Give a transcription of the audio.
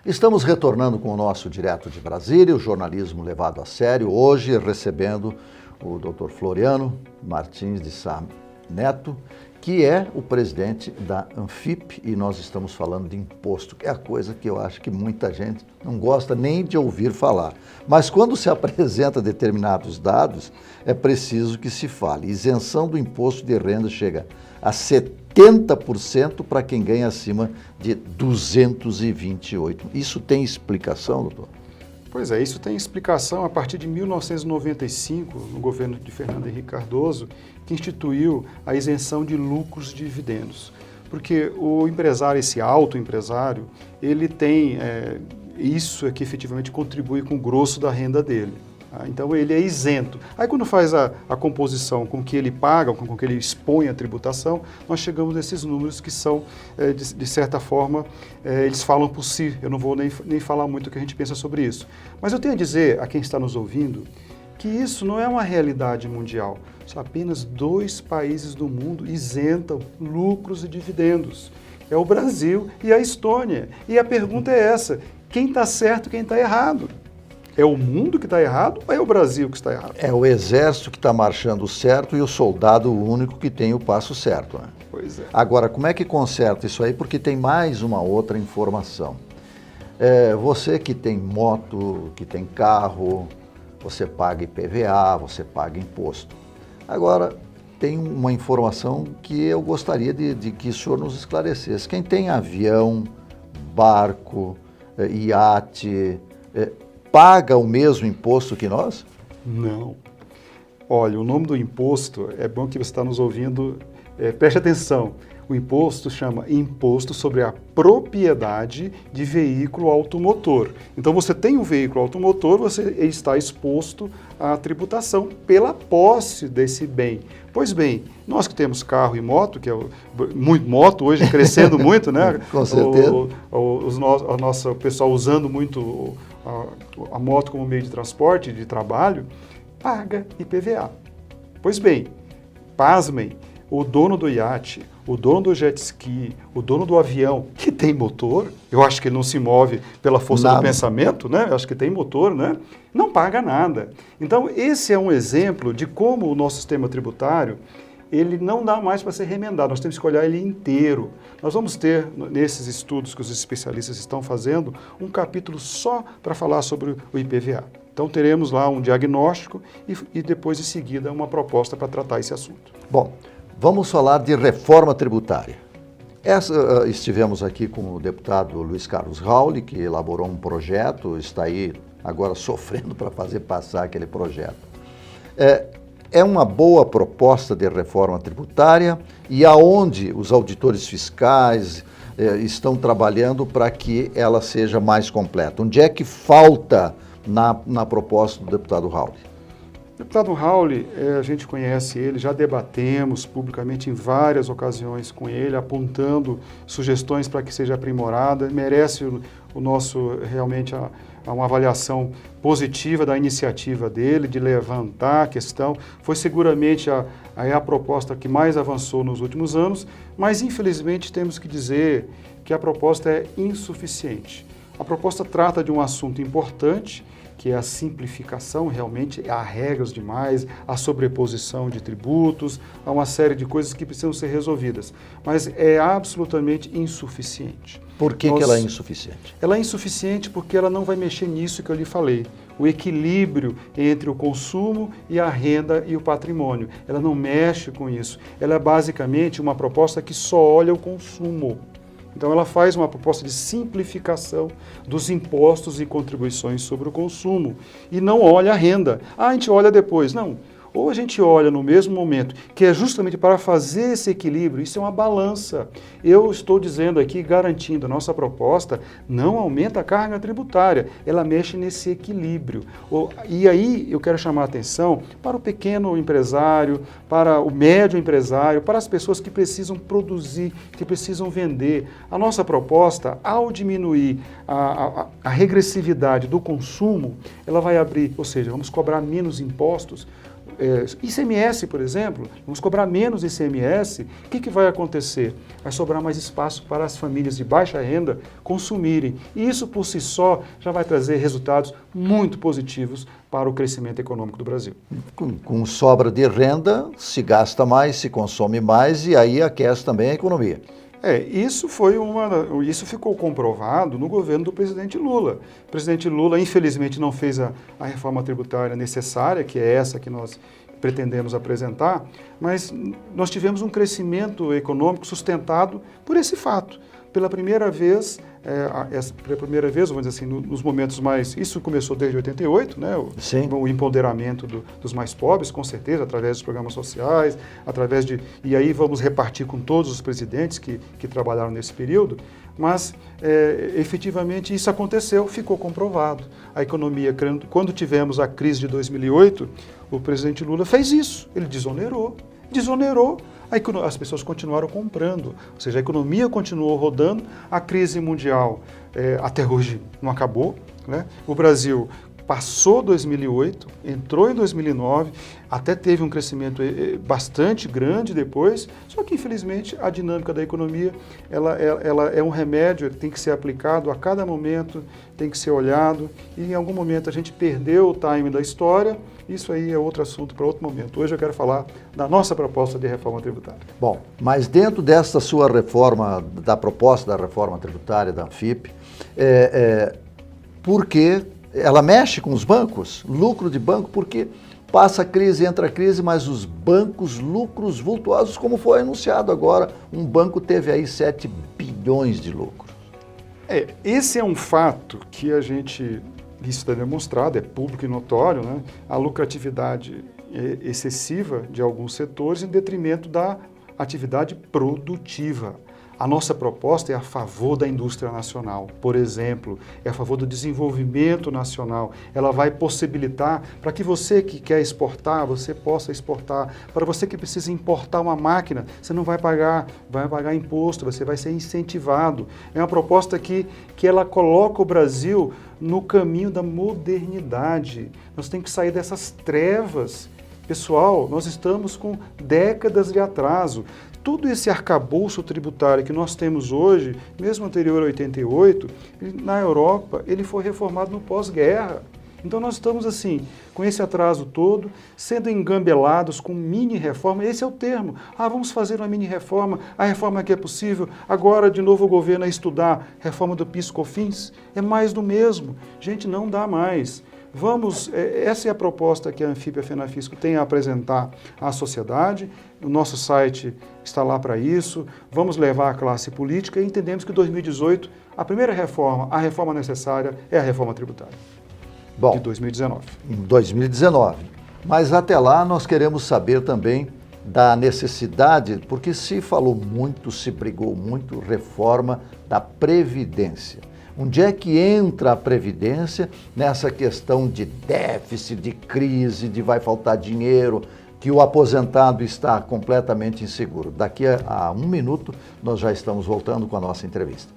Estamos retornando com o nosso Direto de Brasília, o jornalismo levado a sério, hoje recebendo o Dr. Floriano Martins de Sá Neto, que é o presidente da Anfip, e nós estamos falando de imposto, que é a coisa que eu acho que muita gente não gosta nem de ouvir falar. Mas quando se apresenta determinados dados, é preciso que se fale. Isenção do imposto de renda chega a 70% para quem ganha acima de 228. Isso tem explicação, doutor? Pois é, isso tem explicação a partir de 1995, no governo de Fernando Henrique Cardoso, que instituiu a isenção de lucros e dividendos. Porque o empresário, esse autoempresário, ele tem isso é que efetivamente contribui com o grosso da renda dele. Então ele é isento. Aí quando faz a composição com que ele paga, com que ele expõe a tributação, nós chegamos nesses números que são, de certa forma, eles falam por si. Eu não vou nem falar muito o que a gente pensa sobre isso. Mas eu tenho a dizer a quem está nos ouvindo que isso não é uma realidade mundial. Só apenas 2 países do mundo isentam lucros e dividendos. É o Brasil e a Estônia. E a pergunta é essa: quem está certo e quem está errado? É o mundo que está errado ou é o Brasil que está errado? É o exército que está marchando certo e o soldado o único que tem o passo certo, né? Pois é. Agora, como é que conserta isso aí? Porque tem mais uma outra informação. Você que tem moto, que tem carro, você paga IPVA, você paga imposto. Agora, tem uma informação que eu gostaria de que o senhor nos esclarecesse. Quem tem avião, barco, iate, paga o mesmo imposto que nós? Não. Olha, o nome do imposto, é bom que você está nos ouvindo, preste atenção. O imposto chama Imposto sobre a Propriedade de Veículo Automotor. Então você tem um veículo automotor, você está exposto à tributação pela posse desse bem. Pois bem, nós que temos carro e moto, que é muito moto hoje crescendo muito, né? Com certeza. O nosso pessoal usando muito a moto como meio de transporte, de trabalho, paga IPVA. Pois bem, pasmem, o dono do iate, o dono do jet ski, o dono do avião, que tem motor, eu acho que ele não se move pela força do pensamento, né? Eu acho que tem motor, né? Não paga nada. Então, esse é um exemplo de como o nosso sistema tributário, ele não dá mais para ser remendado, nós temos que olhar ele inteiro. Nós vamos ter, nesses estudos que os especialistas estão fazendo, um capítulo só para falar sobre o IPVA. Então teremos lá um diagnóstico e depois, em seguida, uma proposta para tratar esse assunto. Bom, vamos falar de reforma tributária. Estivemos aqui com o deputado Luiz Carlos Rauli, que elaborou um projeto, está aí agora sofrendo para fazer passar aquele projeto. É uma boa proposta de reforma tributária e aonde os auditores fiscais estão trabalhando para que ela seja mais completa? Onde é que falta na proposta do deputado Rauli? O deputado Rauli, a gente conhece ele, já debatemos publicamente em várias ocasiões com ele, apontando sugestões para que seja aprimorada, merece o nosso, realmente, uma avaliação positiva da iniciativa dele, de levantar a questão. Foi seguramente a proposta que mais avançou nos últimos anos, mas infelizmente temos que dizer que a proposta é insuficiente. A proposta trata de um assunto importante, que é a simplificação, realmente há regras demais, a sobreposição de tributos, há uma série de coisas que precisam ser resolvidas, mas é absolutamente insuficiente. Por que ela é insuficiente? Ela é insuficiente porque ela não vai mexer nisso que eu lhe falei, o equilíbrio entre o consumo e a renda e o patrimônio. Ela não mexe com isso. Ela é basicamente uma proposta que só olha o consumo. Então ela faz uma proposta de simplificação dos impostos e contribuições sobre o consumo e não olha a renda. A gente olha depois. Não. Ou a gente olha no mesmo momento, que é justamente para fazer esse equilíbrio, isso é uma balança. Eu estou dizendo aqui, garantindo, a nossa proposta não aumenta a carga tributária, ela mexe nesse equilíbrio. E aí eu quero chamar a atenção para o pequeno empresário, para o médio empresário, para as pessoas que precisam produzir, que precisam vender. A nossa proposta, ao diminuir a regressividade do consumo, ela vai abrir, ou seja, vamos cobrar menos impostos, ICMS, por exemplo, vamos cobrar menos ICMS, o que vai acontecer? Vai sobrar mais espaço para as famílias de baixa renda consumirem. E isso, por si só, já vai trazer resultados muito positivos para o crescimento econômico do Brasil. Com sobra de renda, se gasta mais, se consome mais e aí aquece também a economia. Isso ficou comprovado no governo do presidente Lula. O presidente Lula, infelizmente, não fez a reforma tributária necessária, que é essa que nós pretendemos apresentar, mas nós tivemos um crescimento econômico sustentado por esse fato. Pela primeira vez, vamos dizer assim, nos momentos mais... Isso começou desde 88, né? O empoderamento dos mais pobres, com certeza, através dos programas sociais, e aí vamos repartir com todos os presidentes que trabalharam nesse período, mas efetivamente isso aconteceu, ficou comprovado. A economia, quando tivemos a crise de 2008, o presidente Lula fez isso, ele desonerou, as pessoas continuaram comprando, ou seja, a economia continuou rodando, a crise mundial até hoje não acabou, né? O Brasil passou 2008, entrou em 2009, até teve um crescimento bastante grande depois, só que infelizmente a dinâmica da economia ela é um remédio, tem que ser aplicado a cada momento, tem que ser olhado, e em algum momento a gente perdeu o time da história. Isso aí é outro assunto para outro momento. Hoje eu quero falar da nossa proposta de reforma tributária. Bom, mas dentro desta sua reforma, da proposta da reforma tributária da Anfip, por que ela mexe com os bancos, lucro de banco, porque passa a crise, entra a crise, mas os bancos, lucros vultuosos, como foi anunciado agora, um banco teve aí 7 bilhões de lucros. Esse é um fato que isso está demonstrado, é público e notório, né? A lucratividade excessiva de alguns setores em detrimento da atividade produtiva. A nossa proposta é a favor da indústria nacional, por exemplo, é a favor do desenvolvimento nacional. Ela vai possibilitar para que você que quer exportar, você possa exportar. Para você que precisa importar uma máquina, você não vai pagar imposto, você vai ser incentivado. É uma proposta que ela coloca o Brasil no caminho da modernidade. Nós temos que sair dessas trevas. Pessoal, nós estamos com décadas de atraso. Todo esse arcabouço tributário que nós temos hoje, mesmo anterior a 88, na Europa, ele foi reformado no pós-guerra. Então nós estamos assim, com esse atraso todo, sendo engambelados com mini-reforma, esse é o termo. Vamos fazer uma mini-reforma, a reforma que é possível, agora de novo o governo a estudar reforma do PIS/COFINS, é mais do mesmo. Gente, não dá mais. Essa é a proposta que a Anfip e a FENAFISCO têm a apresentar à sociedade. O nosso site está lá para isso. Vamos levar a classe política e entendemos que em 2018, a primeira reforma, a reforma necessária, é a reforma tributária. Bom, de 2019. Em 2019. Mas até lá nós queremos saber também da necessidade, porque se falou muito, se brigou muito, reforma da Previdência. Onde é que entra a Previdência nessa questão de déficit, de crise, de vai faltar dinheiro, que o aposentado está completamente inseguro? Daqui a 1 minuto nós já estamos voltando com a nossa entrevista.